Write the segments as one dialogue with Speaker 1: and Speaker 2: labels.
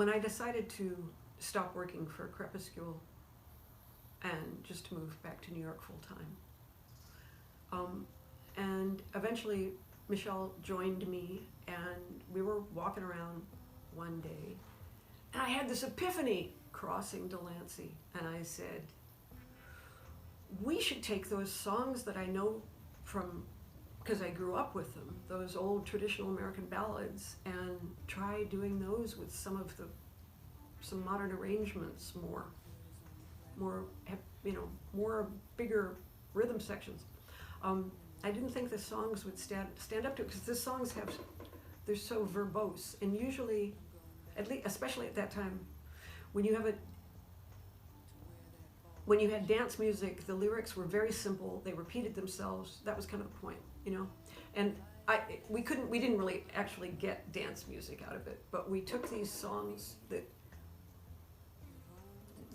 Speaker 1: when I decided to stop working for Crepuscule and just to move back to New York full time, and eventually Michelle joined me, and we were walking around one day, and I had this epiphany crossing Delancey, and I said, we should take those songs that I know from, because I grew up with them, those old traditional American ballads, and try doing those with some modern arrangements, more bigger rhythm sections. I didn't think the songs would stand up to it, because the songs they're so verbose, and usually, especially at that time, when you had dance music, the lyrics were very simple. They repeated themselves. That was kind of the point, And we didn't really actually get dance music out of it, but we took these songs that,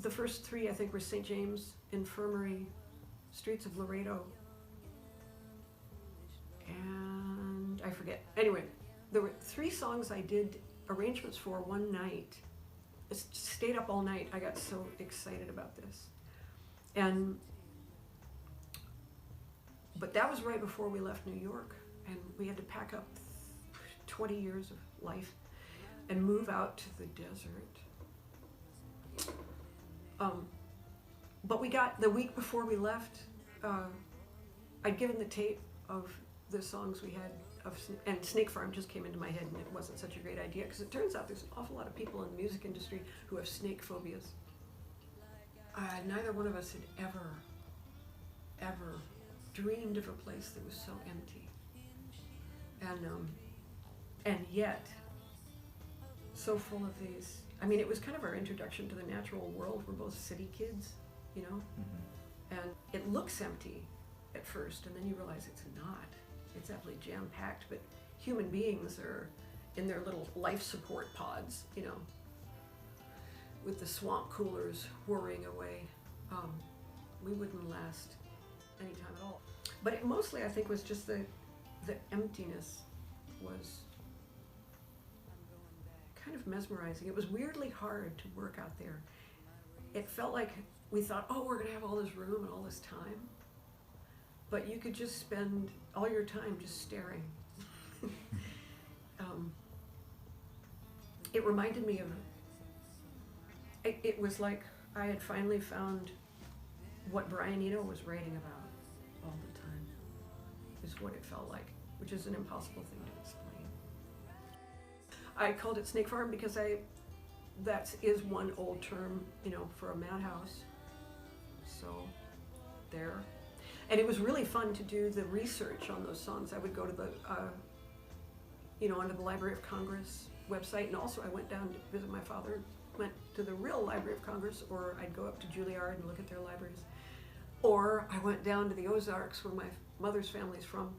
Speaker 1: the first three I think were St. James, Infirmary, Streets of Laredo, and I forget. Anyway, there were three songs I did arrangements for one night. I stayed up all night. I got so excited about this. But that was right before we left New York, and we had to pack up 20 years of life and move out to the desert. But we got, the week before we left, I'd given the tape of the songs we had, and Snakefarm just came into my head, and it wasn't such a great idea, because it turns out there's an awful lot of people in the music industry who have snake phobias. Neither one of us had ever dreamed of a place that was so empty, and yet so full of these. I mean, it was kind of our introduction to the natural world. We're both city kids, and it looks empty at first, and then you realize it's not. It's absolutely jam-packed, but human beings are in their little life support pods, with the swamp coolers whirring away. We wouldn't last any time at all. But it mostly, I think, was just the emptiness was kind of mesmerizing. It was weirdly hard to work out there. It felt like we thought, oh, we're going to have all this room and all this time. But you could just spend all your time just staring. It reminded me of, it was like I had finally found what Brian Eno was writing about all the time, is what it felt like, which is an impossible thing to explain. I called it Snakefarm because that is one old term, for a madhouse. So there. And it was really fun to do the research on those songs. I would go to the, onto the Library of Congress website, and also I went down to visit my father, went to the real Library of Congress, or I'd go up to Juilliard and look at their libraries. Or I went down to the Ozarks, where my mother's family's from,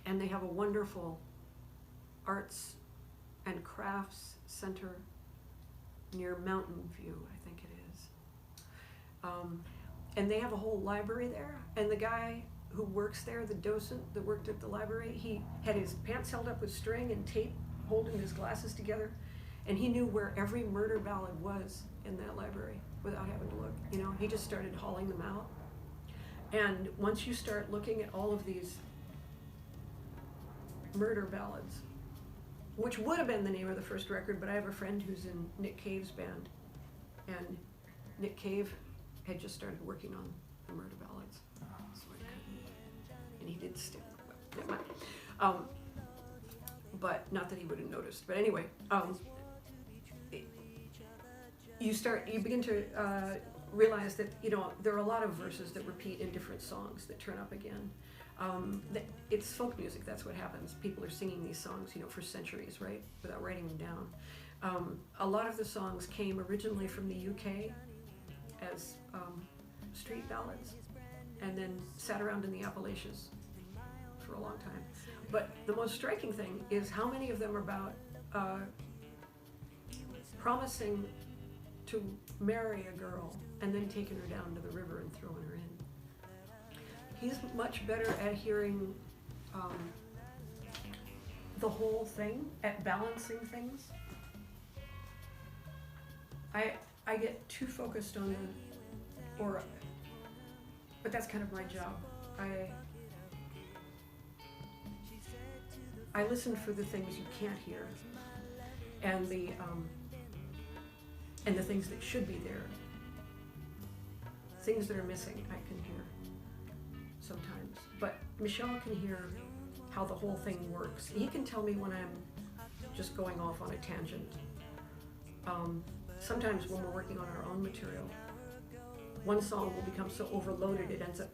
Speaker 1: and they have a wonderful arts and crafts center near Mountain View, I think it is. And they have a whole library there, and the guy who works there, the docent that worked at the library, he had his pants held up with string and tape holding his glasses together, and he knew where every murder ballad was in that library without having to look. He just started hauling them out. And once you start looking at all of these murder ballads, which would have been the name of the first record, but I have a friend who's in Nick Cave's band, and Nick Cave had just started working on the murder ballads, so I couldn't, and he did still, never mind. But not that he would have noticed. But anyway, you begin to realize that there are a lot of verses that repeat in different songs that turn up again. It's folk music. That's what happens. People are singing these songs, for centuries, right, without writing them down. A lot of the songs came originally from the UK as street ballads, and then sat around in the Appalachians for a long time. But the most striking thing is how many of them are about promising to marry a girl and then taking her down to the river and throwing her in. He's much better at hearing the whole thing, at balancing things. I get too focused on but that's kind of my job. I listen for the things you can't hear, and the things that should be there. Things that are missing, I can hear sometimes. But Michel can hear how the whole thing works. He can tell me when I'm just going off on a tangent. Sometimes when we're working on our own material, one song will become so overloaded it ends up,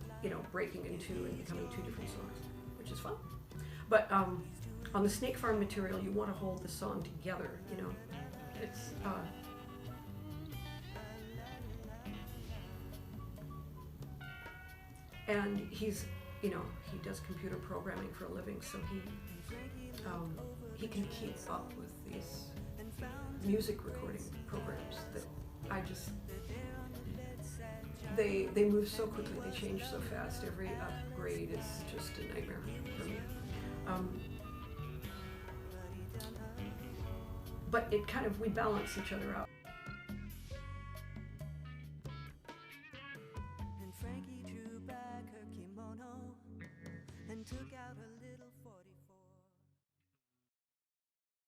Speaker 1: breaking in two and becoming two different songs, which is fun. But on the Snakefarm material, you want to hold the song together. It's and he's, he does computer programming for a living, so he can keep up with these music recording programs that they move so quickly, they change so fast. Every upgrade is just a nightmare for me. But we balance each other out.
Speaker 2: And Frankie drew back her kimono and took out her